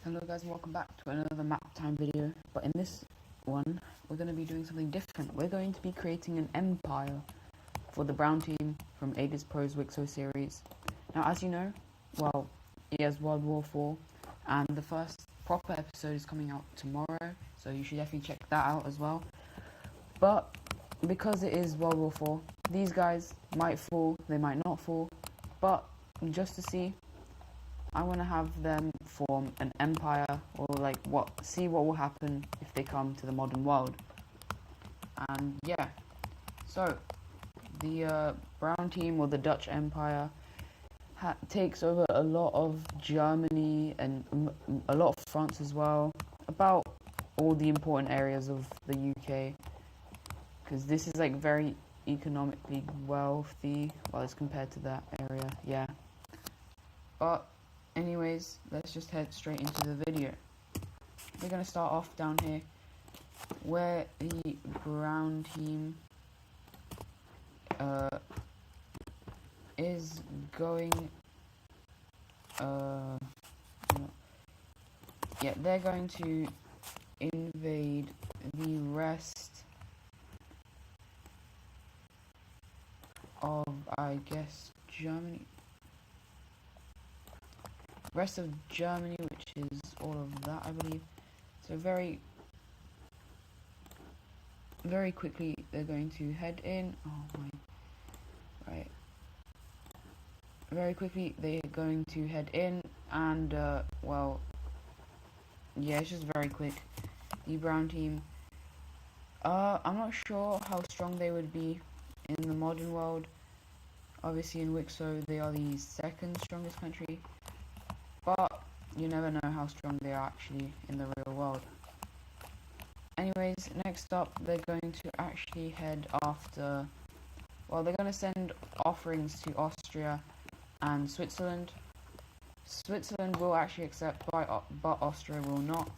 Hello guys and welcome back to another map time video, but in this one we're going to be doing something different. We're going to be creating an empire for the brown team from AdizzPro's WICSO series. Now as you know, well, he has World War 4 and the first proper episode is coming out tomorrow, so you should definitely check that out as well. But because it is World War 4, these guys might fall, they might not fall, but just to see, I want to have them form an empire, or see what will happen if they come to the modern world. And yeah, so the brown team, or the Dutch Empire, takes over a lot of Germany and a lot of France as well, about all the important areas of the UK, because this is like very economically wealthy, well, as compared to that area, yeah. But anyways, let's just head straight into the video. We're going to start off down here where the brown team is going, they're going to invade the rest of, I guess, Germany. Rest of Germany, which is all of that, I believe. So very quickly they're going to head in. Oh my, right. Very quickly they're going to head in, and well, yeah, it's just very quick. The brown team, I'm not sure how strong they would be in the modern world. Obviously in WICSO they are the second strongest country, but you never know how strong they are actually in the real world. Anyways, next up, they're going to actually head after, well, they're going to send offerings to Austria and Switzerland. Switzerland will actually accept, but Austria will not.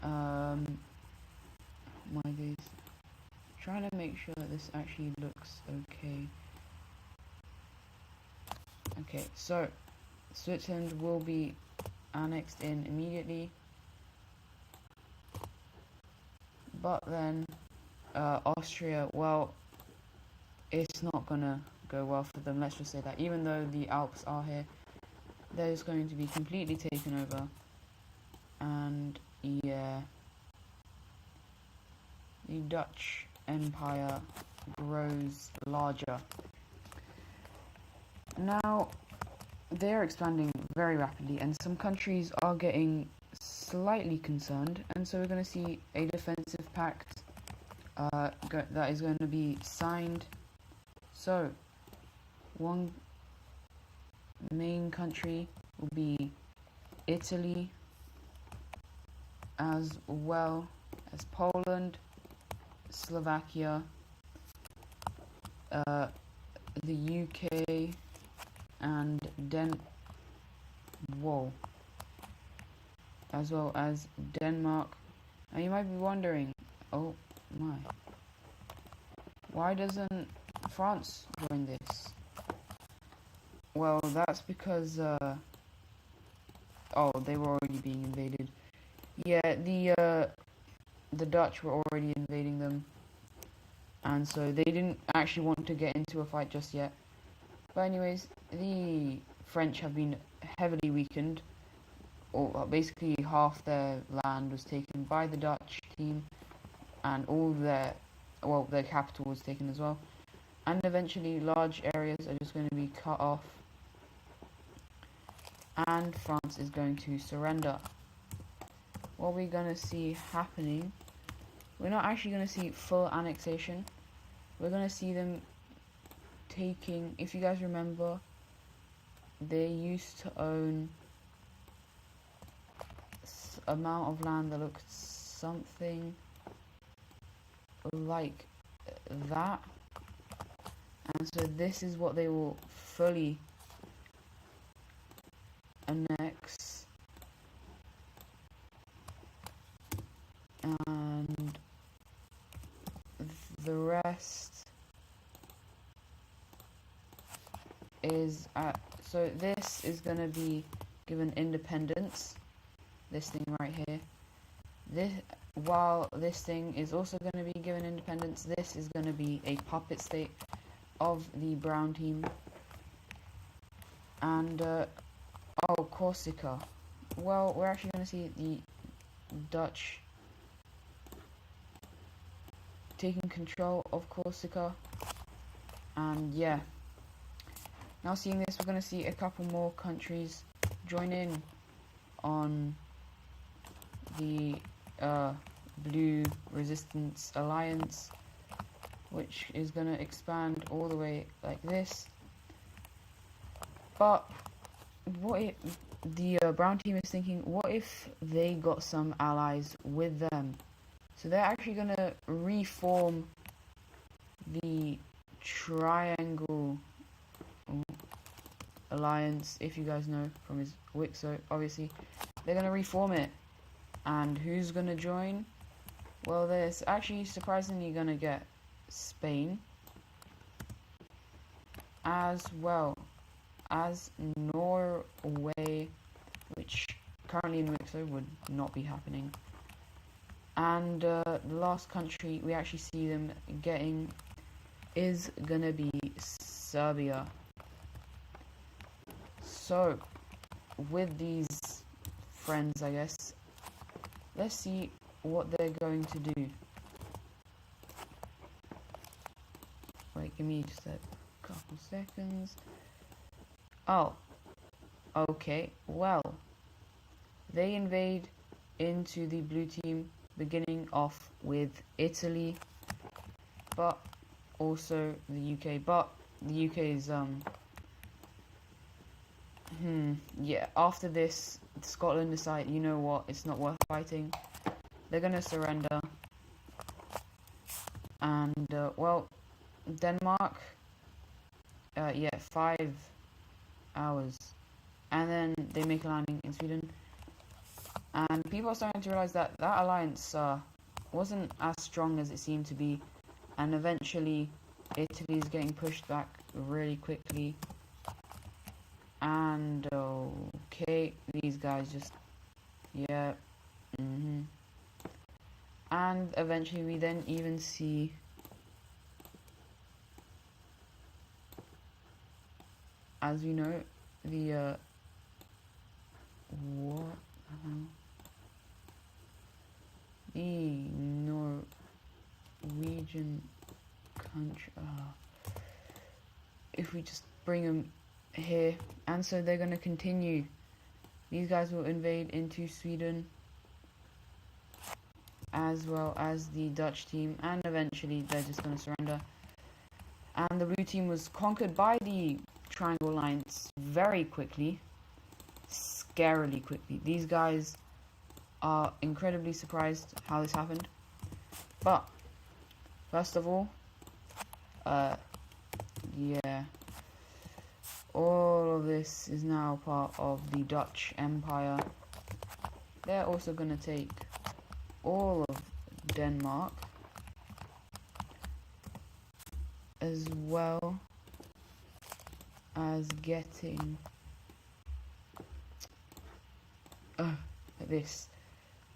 My days. Trying to make sure that this actually looks okay. Okay, so Switzerland will be annexed in immediately, but then Austria, well, it's not gonna go well for them, let's just say that. Even though the Alps are here, they're just going to be completely taken over, and yeah, the Dutch Empire grows larger. Now they're expanding very rapidly, and some countries are getting slightly concerned, and so we're going to see a defensive pact that is going to be signed. So one main country will be Italy, as well as Poland, Slovakia, the UK, and as well as Denmark. And you might be wondering, oh my, why doesn't France join this? Well, that's because they were already being invaded. Yeah, the Dutch were already invading them, and so they didn't actually want to get into a fight just yet. But anyways, the French have been heavily weakened, or basically half their land was taken by the Dutch team, and all their capital was taken as well. And eventually large areas are just going to be cut off, and France is going to surrender. What we're going to see happening, we're not actually going to see full annexation. We're going to see them taking, if you guys remember, they used to own amount of land that looked something like that, and so this is what they will fully annex, and the rest is so this is going to be given independence, this thing right here. While this thing is also going to be given independence, this is going to be a puppet state of the brown team. And oh, Corsica. Well, we're actually going to see the Dutch taking control of Corsica. And yeah, now seeing this, we're going to see a couple more countries join in on the Blue Resistance Alliance, which is going to expand all the way like this. But what if the brown team is thinking, what if they got some allies with them? So they're actually going to reform the Triangle Alliance, if you guys know from his WICSO, obviously. They're going to reform it. And who's going to join? Well, there's actually surprisingly going to get Spain, as well as Norway, which currently in WICSO would not be happening. And the last country we actually see them getting is going to be Serbia. So, with these friends, I guess, let's see what they're going to do. Wait, give me just a couple seconds. Oh, okay, well, they invade into the blue team, beginning off with Italy, but also the UK. But the UK is, yeah, after this, Scotland decide, you know what, it's not worth fighting. They're gonna surrender. And, well, Denmark, yeah, 5 hours. And then they make a landing in Sweden. And people are starting to realize that that alliance wasn't as strong as it seemed to be. And eventually, Italy's getting pushed back really quickly. And, okay, these guys just, yeah, And eventually we then even see as we know, the what? The Norwegian country. If we just bring them here, and so they're going to continue. These guys will invade into Sweden, as well as the Dutch team, and eventually they're just going to surrender. And the blue team was conquered by the Triangle Alliance very quickly, scarily quickly. These guys are incredibly surprised how this happened. But first of all, yeah, all of this is now part of the Dutch Empire. They're also going to take all of Denmark, as well as getting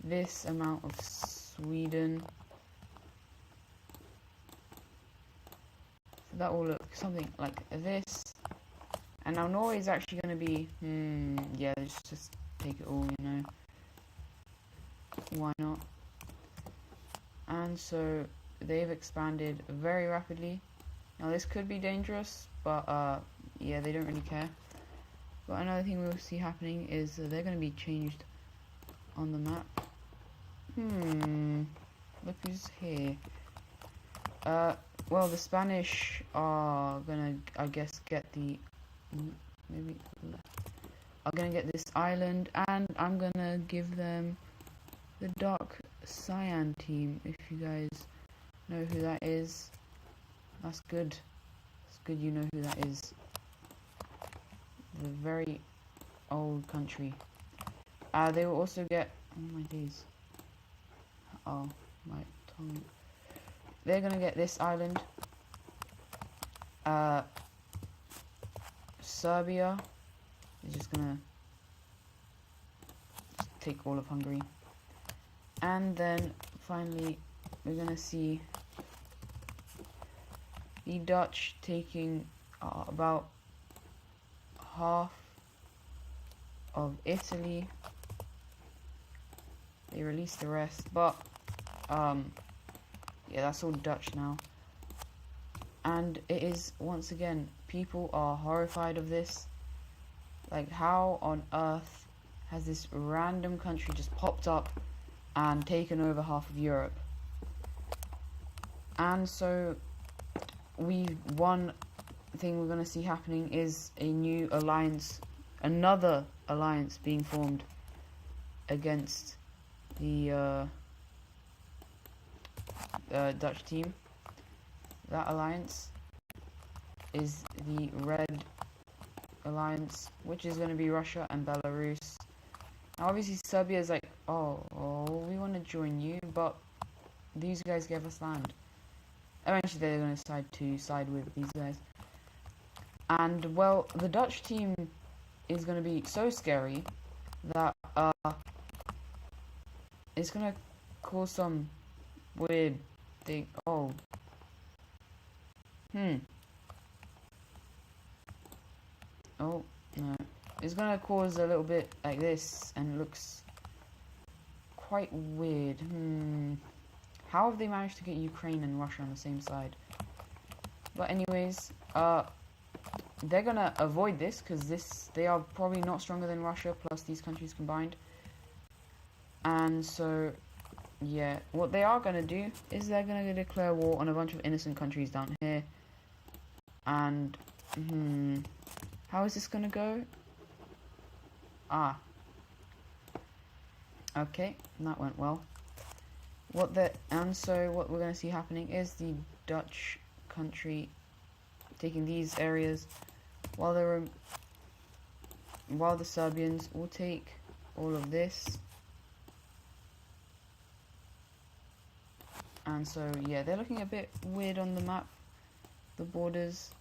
this amount of Sweden. So that will look something like this. And now Norway is actually going to be, yeah, let's just take it all, you know. Why not? And so they've expanded very rapidly. Now this could be dangerous, but yeah, they don't really care. But another thing we'll see happening is they're going to be changed on the map. Look who's here. Well, the Spanish are gonna, I guess, get the are gonna get this island, and I'm gonna give them the Dark Cyan team. If you guys know who that is, that's good. It's good you know who that is. The very old country. They will also get, oh my days. Oh my tongue. They're gonna get this island. Serbia is just gonna take all of Hungary. And then finally we're gonna see the Dutch taking about half of Italy. They released the rest, but yeah, that's all Dutch now. And it is, once again, people are horrified of this. Like, how on earth has this random country just popped up and taken over half of Europe? And so one thing we're going to see happening is a new alliance, another alliance being formed against the Dutch team. That alliance is the Red Alliance, which is going to be Russia and Belarus. Now, obviously, Serbia is like, oh, we want to join you, but these guys gave us land. Eventually, they're going to decide to side with these guys. And, well, the Dutch team is going to be so scary that it's going to cause some weird thing. Oh. Oh, no. It's going to cause a little bit like this, and it looks quite weird. How have they managed to get Ukraine and Russia on the same side? But anyways, they're going to avoid this, because they are probably not stronger than Russia, plus these countries combined. And so, yeah, what they are going to do is they're going to declare war on a bunch of innocent countries down here. And, how is this going to go? Okay, that went well. So what we're going to see happening is the Dutch country taking these areas, while the Serbians will take all of this. And so, yeah, they're looking a bit weird on the map, the borders,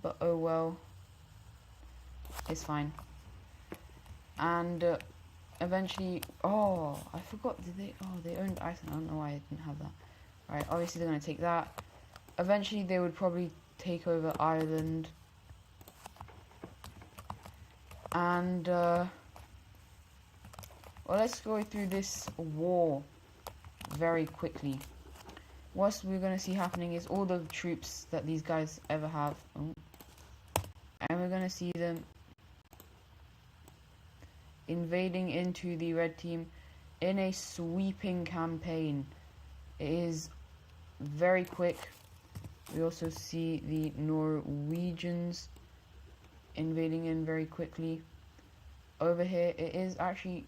but oh well, it's fine. And eventually, I forgot, they owned Iceland. I don't know why I didn't have that. Right, obviously they're going to take that. Eventually they would probably take over Ireland. And, well, let's go through this war very quickly. What we're going to see happening is all the troops that these guys ever have. And we're going to see them invading into the red team in a sweeping campaign. It is very quick. We also see the Norwegians invading in very quickly. Over here, it is actually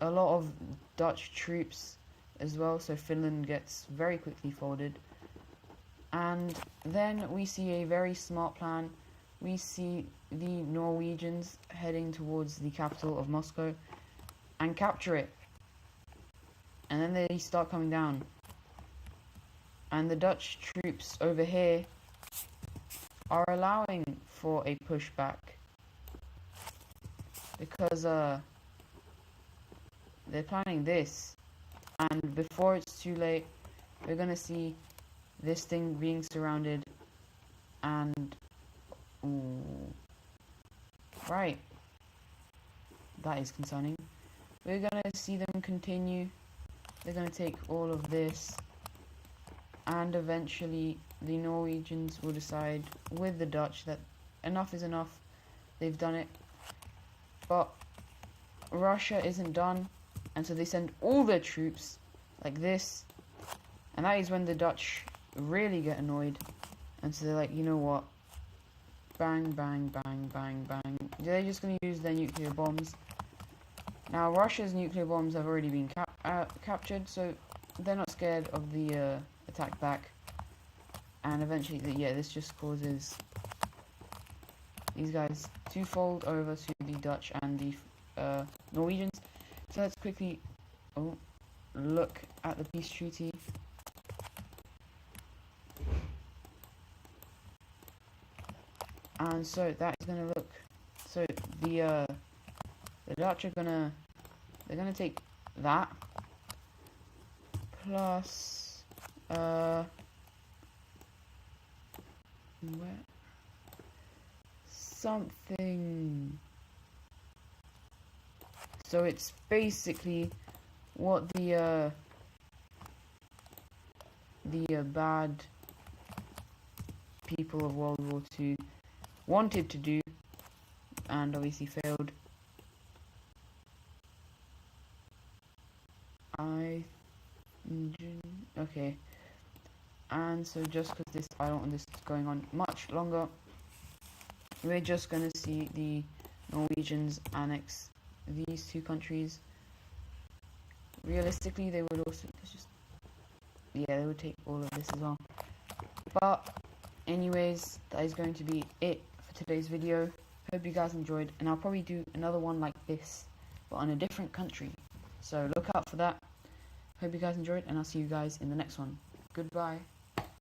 a lot of Dutch troops as well, so Finland gets very quickly folded. And then we see a very smart plan. We see the Norwegians heading towards the capital of Moscow and capture it. And then they start coming down. And the Dutch troops over here are allowing for a pushback, because they're planning this. And before it's too late, we're going to see this thing being surrounded. And right, that is concerning. We're going to see them continue. They're going to take all of this, and eventually the Norwegians will decide with the Dutch that enough is enough. They've done it. But Russia isn't done, and so they send all their troops like this, and that is when the Dutch really get annoyed. And so they're like, you know what, bang, bang, bang, bang, bang. They're just going to use their nuclear bombs. Now, Russia's nuclear bombs have already been captured, so they're not scared of the attack back. And eventually, this just causes these guys to fold over to the Dutch and the Norwegians. So let's quickly look at the peace treaty. And so that is going to look, so the Dutch are going to they're gonna take that plus where something. So it's basically what the bad people of World War II wanted to do, and obviously failed. Okay, and so just because I don't want this going on much longer, we're just gonna see the Norwegians annex these two countries. Realistically, they would also they would take all of this as well. But anyways, that is going to be it for today's video. Hope you guys enjoyed, and I'll probably do another one like this, but on a different country. So look out for that. Hope you guys enjoyed, and I'll see you guys in the next one. Goodbye.